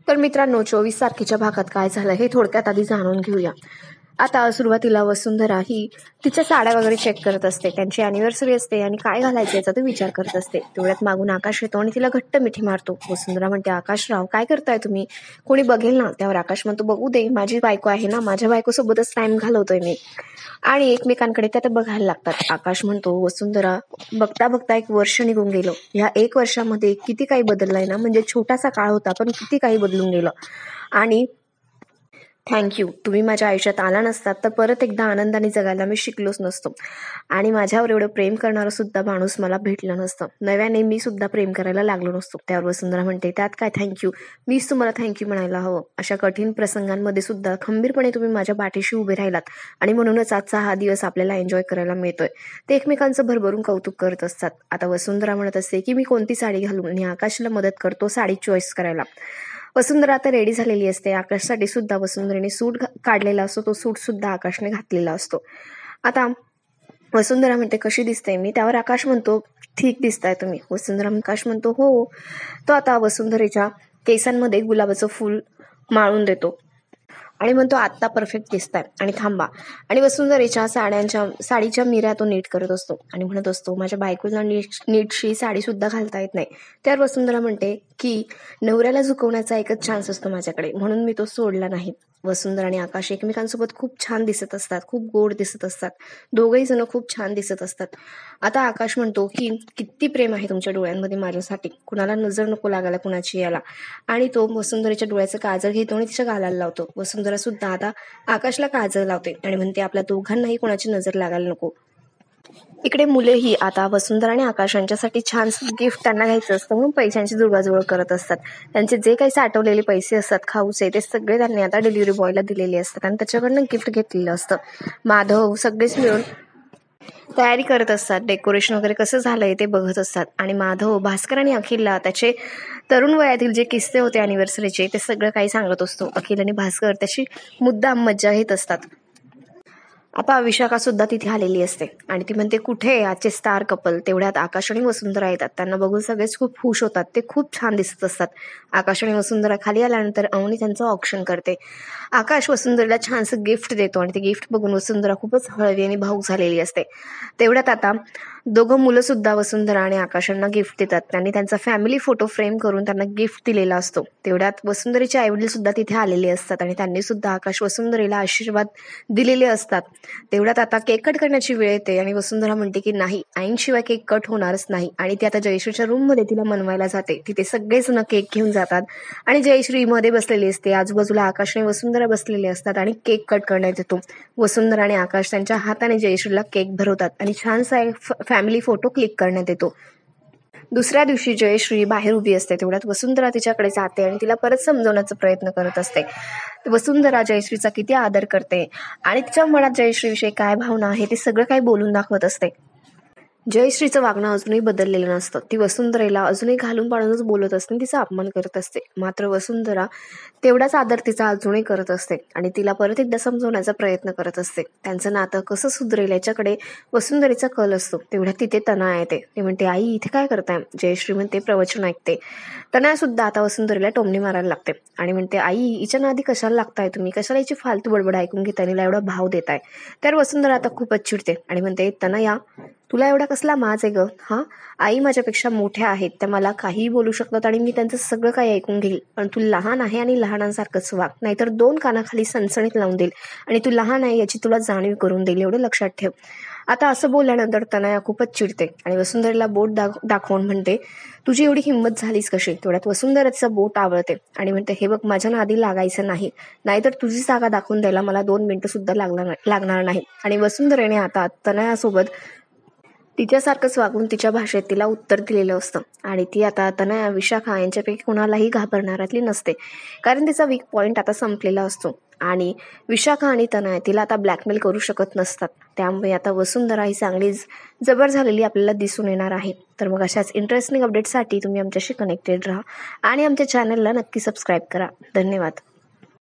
तर मित्रांनो, 24 तारखेच्या भागात काय झालं हे थोडक्यात आधी जाणून घेऊया. आता सुरुवातीला वसुंधरा ही तिच्या साड्या वगैरे चेक करत असते, त्यांची अॅनिव्हर्सरी असते आणि काय घालायचं याचा ती विचार करत असते. तेवढ्यात मागून आकाश येतो आणि तिला घट्ट मिठी मारतो. वसुंधरा म्हणते, आकाशराव काय करताय तुम्ही, कोणी बघेल ना. त्यावर आकाश म्हणतो, बघू दे, माझी बायको आहे ना, माझ्या बायकोसोबतच टाइम घालवतोय मी. आणि एकमेकांकडे त्या बघायला लागतात. आकाश म्हणतो, वसुंधरा बघता बघता 1 वर्ष निघून गेलं. ह्या 1 वर्षामध्ये किती काही बदललंय ना, म्हणजे छोटासा काळ होता पण किती काही बदलून गेलं. आणि थँक्यू, तुम्ही माझ्या आयुष्यात आला नसतात तर परत एकदा आनंदाने जगायला मी शिकलोच नसतो आणि माझ्यावर एवढं प्रेम करणारं सुद्धा माणूस मला भेटलं नसतं. नव्याने मी सुद्धा प्रेम करायला लागलो नसतो. त्यावर वसुंधरा म्हणते, त्यात काय थँक्यू, मीच तुम्हाला थँक्यू म्हणायला हवं. अशा कठीण प्रसंगांमध्ये सुद्धा खंबीरपणे तुम्ही माझ्या पाठीशी उभे राहिलात आणि म्हणूनच आजचा हा दिवस आपल्याला एन्जॉय करायला मिळतोय. ते एकमेकांचं भरभरून कौतुक करत असतात. आता वसुंधरा म्हणत असते की मी कोणती साडी घालू आणि आकाशला मदत करतो साडी चॉईस करायला. वसुंधरा आता रेडी झालेली असते. आकाशसाठी सुद्धा वसुंधरेने सूट काढलेला असतो, तो सूट सुद्धा आकाशने घातलेला असतो. आता वसुंधरा म्हणते, कशी दिसते मी. त्यावर आकाश म्हणतो, ठीक दिसताय तुम्ही. आकाश म्हणतो, हो. तो आता वसुंधरेच्या केसांमध्ये गुलाबाचं फूल माळून देतो आणि म्हणतो, आत्ता परफेक्ट दिसताय आणि थांबा. आणि वसुंधरेच्या साडीच्या मिऱ्या तो नीट करत असतो आणि म्हणत असतो, माझ्या बायकोला नीटशी साडी सुद्धा घालता येत नाही. त्यावर वसुंधरा म्हणते की नवऱ्याला झुकवण्याचा एकच चान्स असतो माझ्याकडे, म्हणून मी तो सोडला नाही. वसुंधरा आणि आकाश एकमेकांसोबत खूप छान दिसत असतात, खूप गोड दिसत असतात. दोघेही जण खूप छान दिसत असतात. आता आकाश म्हणतो की किती प्रेम आहे तुमच्या डोळ्यांमध्ये माझ्यासाठी, कुणाला नजर नको लागायला कुणाची याला. आणि तो वसुंधरेच्या डोळ्याचं काजळ घेतो आणि तिच्या गालाला लावतो. वसुंधरा सुद्धा आता आकाशला काजळ लावते आणि म्हणते, आपल्या दोघांनाही कोणाची नजर लागायला नको. इकडे मुलेही आता वसुंधरा आणि आकाश यांच्यासाठी छान गिफ्ट त्यांना घ्यायचं असतं म्हणून पैशांची जुळवाजुळव करत असतात. त्यांचे जे काही साठवलेले पैसे असतात खाऊचे, ते सगळे त्यांनी आता डिलिव्हरी बॉयला दिलेले असतात आणि त्याच्याकडनं गिफ्ट घेतलेलं असतं. माधव सगळेच मिळून तयारी करत असतात. डेकोरेशन वगैरे कसं झालंय ते बघत असतात. आणि माधव भास्कर आणि अखिलला त्याचे तरुण वयातील जे किस्से होते अॅनिव्हर्सरीचे ते सगळं काही सांगत असतो. अखिल आणि भास्कर त्याची मुद्दाम मज्जा घेत असतात. आता विशाखा सुद्धा तिथे आलेली असते आणि ती म्हणते, कुठे आजचे स्टार कपल. तेवढ्यात आकाश आणि वसुंधरा येतात. त्यांना बघून सगळेच खूप खुश होतात. ते खूप छान दिसत असतात. आकाश आणि वसुंधरा खाली आल्यानंतर अवनी त्यांचं ऑप्शन करते. आकाश वसुंधरेला छानसं गिफ्ट देतो आणि ते गिफ्ट बघून वसुंधरा खूपच हळवी आणि भावूक झालेली असते. तेवढ्यात आता दोघं मुलं सुद्धा वसुंधरा आणि आकाशांना गिफ्ट देतात. त्यांनी त्यांचा फॅमिली फोटो फ्रेम करून त्यांना गिफ्ट दिलेला असतो. तेवढ्यात वसुंधरेचे आईवडील सुद्धा तिथे आलेले असतात आणि त्यांनी सुद्धा आकाश वसुंधरेला आशीर्वाद दिलेले असतात. तेवढ्यात आता केक कट करण्याची वेळ येते आणि वसुंधरा म्हणते की नाही, आईंशिवाय केक कट होणारच नाही. आणि ती आता जयश्रीच्या रूम मध्ये तिला मनवायला जाते. तिथे सगळेजण केक घेऊन जातात आणि जयश्री मध्ये बसलेली असते. आजूबाजूला आकाश आणि वसुंधरा बसलेले असतात आणि केक कट करण्यात येतो. वसुंधरा आणि आकाश त्यांच्या हाताने जयश्रीला केक भरवतात आणि छानसा एक फॅमिली फोटो क्लिक करण्यात येतो. दुसऱ्या दिवशी जयश्री बाहेर उभी असते. तेवढ्यात वसुंधरा तिच्याकडे जाते आणि तिला परत समजवण्याचा प्रयत्न करत असते. वसुंधरा जयश्रीचा किती आदर करते आणि तिच्या मनात जयश्रीविषयी काय भावना आहे ते सगळं काही बोलून दाखवत असते. जयश्रीचं वागणं अजूनही बदललेलं नसतं. ती वसुंधरेला अजूनही घालून पाडूनच बोलत असते, तिचा अपमान करत असते. मात्र वसुंधरा तेवढाच आदर तिचा अजूनही करत असते आणि तिला परत एकदा समजवण्याचा प्रयत्न करत असते. त्यांचं नातं कसं सुधरेल याच्याकडे वसुंधरेचा कल असतो. तेवढ्यात तिथे तना येते. ती म्हणते, आई इथे काय करताय. जयश्री म्हणते, प्रवचन ऐकते. तना सुद्धा आता वसुंधरेला टोमणी मारायला लागते आणि म्हणते, आई हिच्या नादी कशाला लागताय तुम्ही, कशाला हिची फालतू बडबड ऐकून घेताय, हिला एवढा भाव देताय. तर वसुंधरा आता खूपच चिडते आणि म्हणते, तनया तुला एवढा कसला माज आहे ग. हा, आई माझ्यापेक्षा मोठ्या आहेत, त्या मला काहीही बोलू शकतात आणि मी त्यांचं सगळं काही ऐकून घेईल. पण तू लहान आहे आणि लहानांसारखंच वाग, नाहीतर 2 कानाखाली सणसणीत लावून देईल आणि तू लहान आहे याची तुला जाणीव करून देईल, एवढं लक्षात ठेव. आता असं बोलल्यानंतर तनया खूपच चिडते आणि वसुंधरेला बोट दाखवून म्हणते, तुझी एवढी हिंमत झालीच कशी. तेवढ्यात वसुंधरेचं बोट आवळते आणि म्हणते, हे बघ, माझ्या नादी लागायचं नाही, नाहीतर तुझी जागा दाखवून द्यायला मला 2 मिनिटं सुद्धा लागणार नाही. आणि वसुंधरेने आता तनयासोबत तिच्यासारखंच वागून तिच्या भाषेत तिला उत्तर दिलेलं असतं आणि ती आता तनया विशाखा यांच्यापैकी कोणालाही घाबरणाऱ्यातली नसते, कारण तिचा वीक पॉइंट आता संपलेला असतो आणि विशाखा आणि तनया तिला आता ब्लॅकमेल करू शकत नसतात. त्यामुळे आता वसुंधरा ही चांगलीच जबर झालेली आपल्याला दिसून येणार आहे. तर मग अशाच इंटरेस्टिंग अपडेटसाठी तुम्ही आमच्याशी कनेक्टेड राहा आणि आमच्या चॅनलला नक्की सबस्क्राईब करा. धन्यवाद.